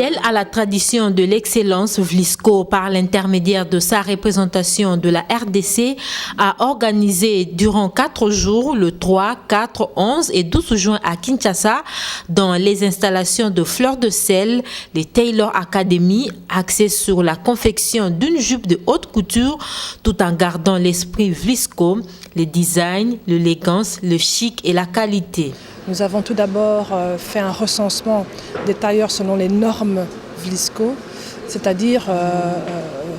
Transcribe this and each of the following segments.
Fidèle à la tradition de l'excellence, Vlisco, par l'intermédiaire de sa représentation de la RDC, a organisé durant 4 jours, le 3, 4, 11 et 12 juin à Kinshasa, dans les installations de Fleur de Sel, les Taylor Academy, axées sur la confection d'une jupe de haute couture, tout en gardant l'esprit Vlisco, le design, l'élégance, le chic et la qualité. Nous avons tout d'abord fait un recensement des tailleurs selon les normes Vlisco, c'est-à-dire,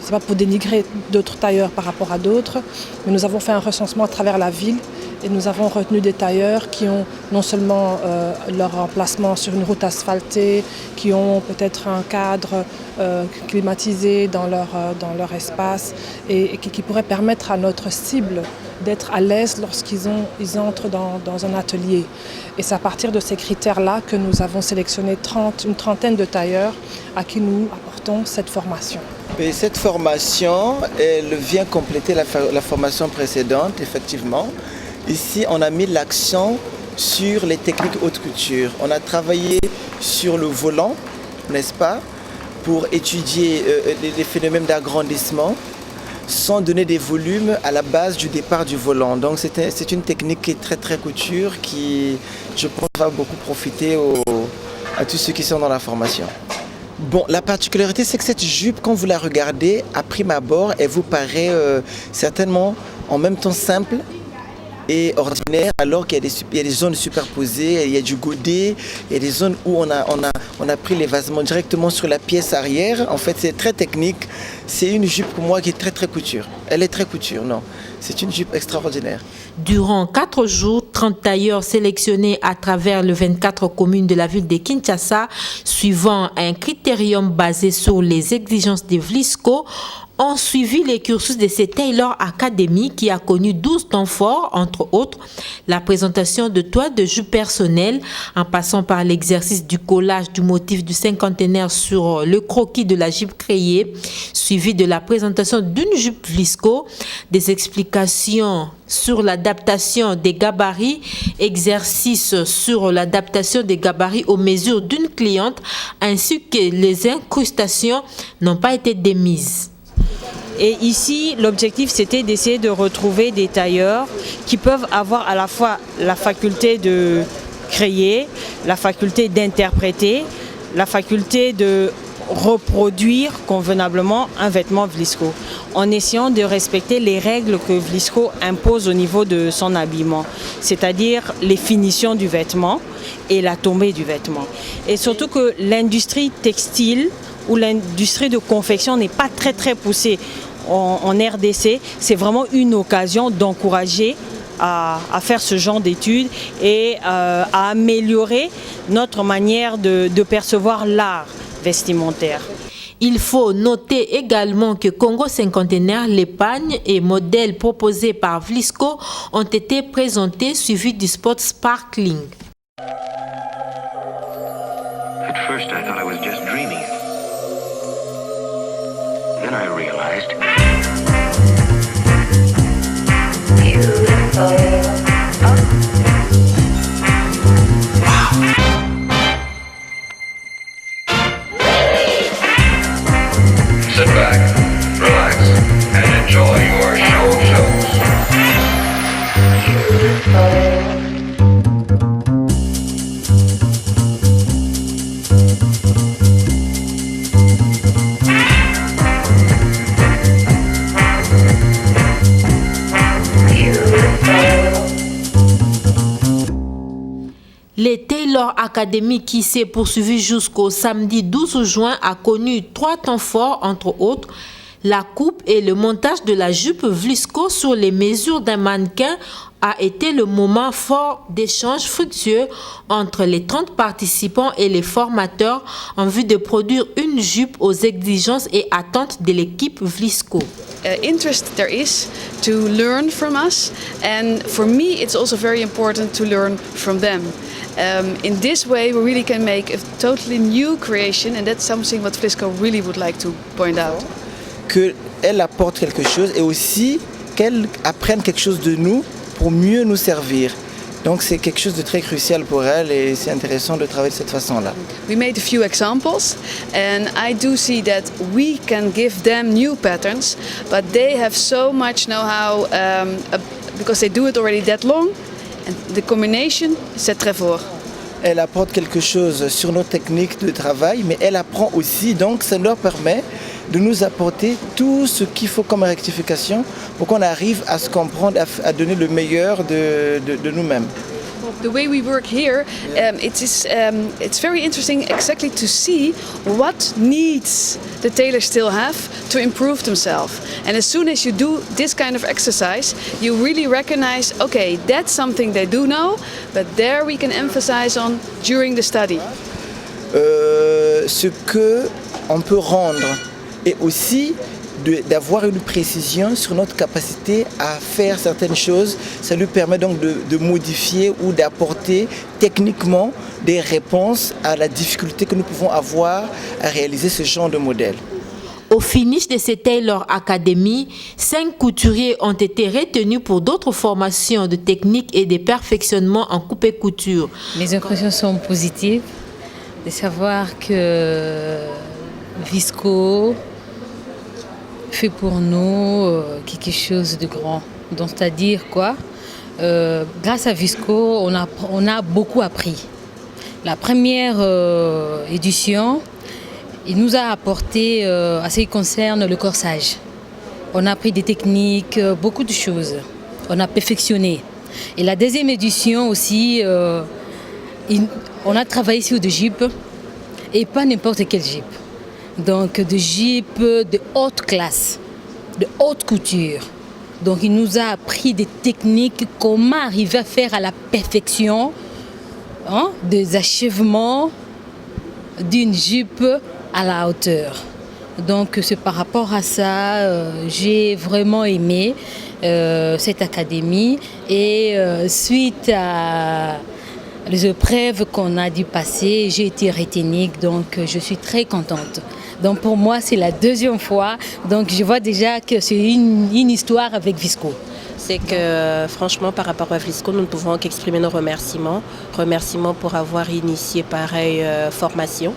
c'est pas pour dénigrer d'autres tailleurs par rapport à d'autres, mais nous avons fait un recensement à travers la ville et nous avons retenu des tailleurs qui ont non seulement leur emplacement sur une route asphaltée, qui ont peut-être un cadre climatisé dans leur espace et qui pourraient permettre à notre cible d'être à l'aise lorsqu'ils entrent dans un atelier. Et c'est à partir de ces critères-là que nous avons sélectionné une trentaine de tailleurs à qui nous apportons cette formation. Et cette formation, elle vient compléter la formation précédente, effectivement. Ici, on a mis l'accent sur les techniques haute couture. On a travaillé sur le volant, n'est-ce pas, pour étudier les phénomènes d'agrandissement, sans donner des volumes à la base du départ du volant. Donc c'est une technique qui est très très couture qui, je pense, va beaucoup profiter à tous ceux qui sont dans la formation. Bon, la particularité, c'est que cette jupe, quand vous la regardez, à prime abord, elle vous paraît certainement en même temps simple et ordinaire, alors qu'il y a des zones superposées, il y a du godet, il y a des zones où on a pris les vêtements directement sur la pièce arrière. En fait, c'est très technique. C'est une jupe pour moi qui est très très couture. Elle est très couture, non. C'est une jupe extraordinaire. Durant 4 jours, 30 tailleurs sélectionnés à travers les 24 communes de la ville de Kinshasa, suivant un critérium basé sur les exigences de Vlisco, ont suivi les cursus de cette Taylor Academy qui a connu 12 temps forts, entre autres la présentation de toiles de jupes personnelles, en passant par l'exercice du collage du motif du cinquantenaire sur le croquis de la jupe créée, suivi de la présentation d'une jupe Vlisco, des explications sur l'adaptation des gabarits, exercices sur l'adaptation des gabarits aux mesures d'une cliente, ainsi que les incrustations n'ont pas été démises. Et ici, l'objectif, c'était d'essayer de retrouver des tailleurs qui peuvent avoir à la fois la faculté de créer, la faculté d'interpréter, la faculté de reproduire convenablement un vêtement Vlisco, en essayant de respecter les règles que Vlisco impose au niveau de son habillement, c'est-à-dire les finitions du vêtement et la tombée du vêtement. Et surtout que l'industrie textile où l'industrie de confection n'est pas très très poussée en RDC, c'est vraiment une occasion d'encourager à faire ce genre d'études et à améliorer notre manière de percevoir l'art vestimentaire. Il faut noter également que Congo Cinquantenaire, l'épargne et modèles proposés par Vlisco ont été présentés suivis du spot Sparkling. At first I thought I was just dreaming. Then I realized. Sit back, relax, and enjoy your shows. Les Taylor Academy qui s'est poursuivi jusqu'au samedi 12 juin a connu 3 temps forts, entre autres la coupe et le montage de la jupe Vlisco sur les mesures d'un mannequin a été le moment fort d'échanges fructueux entre les 30 participants et les formateurs en vue de produire une jupe aux exigences et attentes de l'équipe Vlisco. Interest there is to learn from us, and for me it's also very important to learn from them. In this way we really can make a totally new creation, and that's something what Vlisco really would like to point out. Qu'elle apporte quelque chose et aussi qu'elle apprenne quelque chose de nous pour mieux nous servir. Donc c'est quelque chose de très crucial pour elle et c'est intéressant de travailler de cette façon-là. We made a few examples, and I do see that we can give them new patterns, but they have so much know-how because they do it already that long, and the combination, c'est très fort. Elle apporte quelque chose sur nos techniques de travail, mais elle apprend aussi, donc ça leur permet de nous apporter tout ce qu'il faut comme rectification pour qu'on arrive à se comprendre, à donner le meilleur de nous-mêmes. The way we work here, it's very interesting exactly to see what needs the tailors still have to improve themselves. And as soon as you do this kind of exercise, you really recognize, okay, that's something they do know, but there we can emphasize on during the study. Ce qu'on peut rendre et aussi d'avoir une précision sur notre capacité à faire certaines choses. Ça lui permet donc de modifier ou d'apporter techniquement des réponses à la difficulté que nous pouvons avoir à réaliser ce genre de modèle. Au finish de cette Tailor Academy, 5 couturiers ont été retenus pour d'autres formations de technique et de perfectionnement en coupe et couture. Les impressions sont positives, de savoir que Visco fait pour nous quelque chose de grand. Donc, c'est-à-dire quoi? Grâce à Visco, on a beaucoup appris. La première édition, il nous a apporté à ce qui concerne le corsage. On a appris des techniques, beaucoup de choses. On a perfectionné. Et la deuxième édition aussi, on a travaillé sur des jupes et pas n'importe quelle jupe. Donc des jupes de haute classe, de haute couture. Donc il nous a appris des techniques, comment arriver à faire à la perfection des achèvements d'une jupe à la hauteur. Donc c'est par rapport à ça, j'ai vraiment aimé cette académie et suite à les épreuves qu'on a dû passer, j'ai été retenue, donc je suis très contente. Donc pour moi, c'est la deuxième fois, donc je vois déjà que c'est une histoire avec Visco. C'est que franchement, par rapport à Visco, nous ne pouvons qu'exprimer nos remerciements. Remerciements pour avoir initié pareille formation,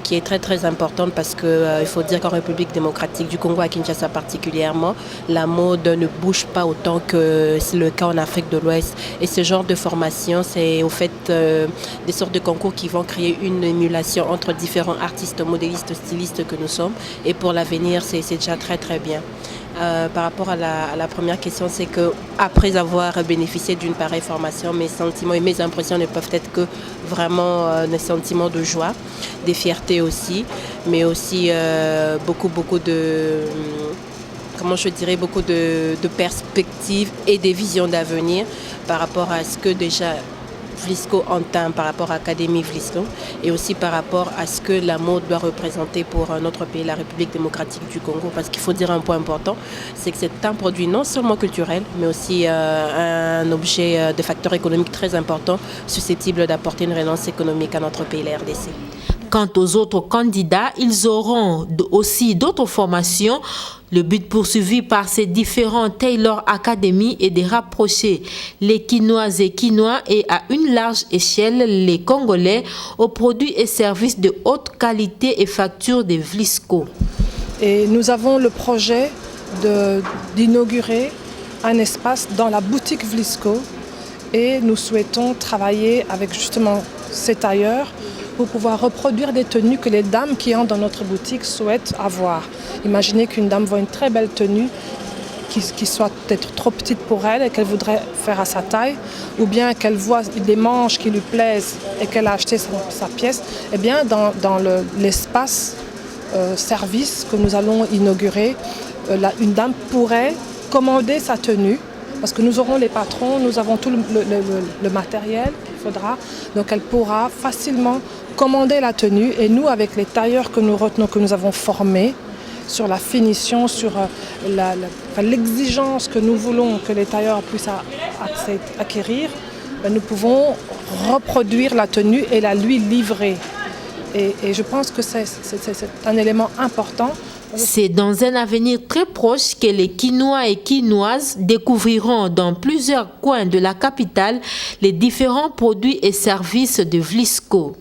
qui est très très importante parce qu'il faut dire qu'en République démocratique du Congo, à Kinshasa particulièrement, la mode ne bouge pas autant que c'est le cas en Afrique de l'Ouest. Et ce genre de formation, c'est au fait des sortes de concours qui vont créer une émulation entre différents artistes, modélistes, stylistes que nous sommes. Et pour l'avenir, c'est déjà très très bien. Par rapport à la première question, c'est que après avoir bénéficié d'une pareille formation, mes sentiments et mes impressions ne peuvent être que vraiment des sentiments de joie, des fiertés aussi, mais aussi beaucoup de perspectives et des visions d'avenir par rapport à ce que déjà Visco entend par rapport à l'Académie Visco et aussi par rapport à ce que la mode doit représenter pour notre pays, la République démocratique du Congo. Parce qu'il faut dire un point important, c'est que c'est un produit non seulement culturel, mais aussi un objet de facteur économique très important, susceptible d'apporter une relance économique à notre pays, la RDC. Quant aux autres candidats, ils auront aussi d'autres formations. Le but poursuivi par ces différents Tailor Academy est de rapprocher les Quinoises et Quinois et à une large échelle les Congolais aux produits et services de haute qualité et facture de Visco. Et nous avons le projet d'inaugurer un espace dans la boutique Visco et nous souhaitons travailler avec justement ces tailleurs pour pouvoir reproduire des tenues que les dames qui entrent dans notre boutique souhaitent avoir. Imaginez qu'une dame voit une très belle tenue qui soit peut-être trop petite pour elle et qu'elle voudrait faire à sa taille, ou bien qu'elle voit des manches qui lui plaisent et qu'elle a acheté sa pièce. Eh bien, dans l'espace service que nous allons inaugurer, une dame pourrait commander sa tenue, parce que nous aurons les patrons, nous avons tout le matériel qu'il faudra, donc elle pourra facilement commander la tenue et nous, avec les tailleurs que nous retenons, que nous avons formés sur la finition, sur l'exigence que nous voulons que les tailleurs puissent acquérir, nous pouvons reproduire la tenue et la lui livrer. Et je pense que c'est un élément important C'est dans un avenir très proche que les Quinois et Quinoises découvriront dans plusieurs coins de la capitale les différents produits et services de Vlisco.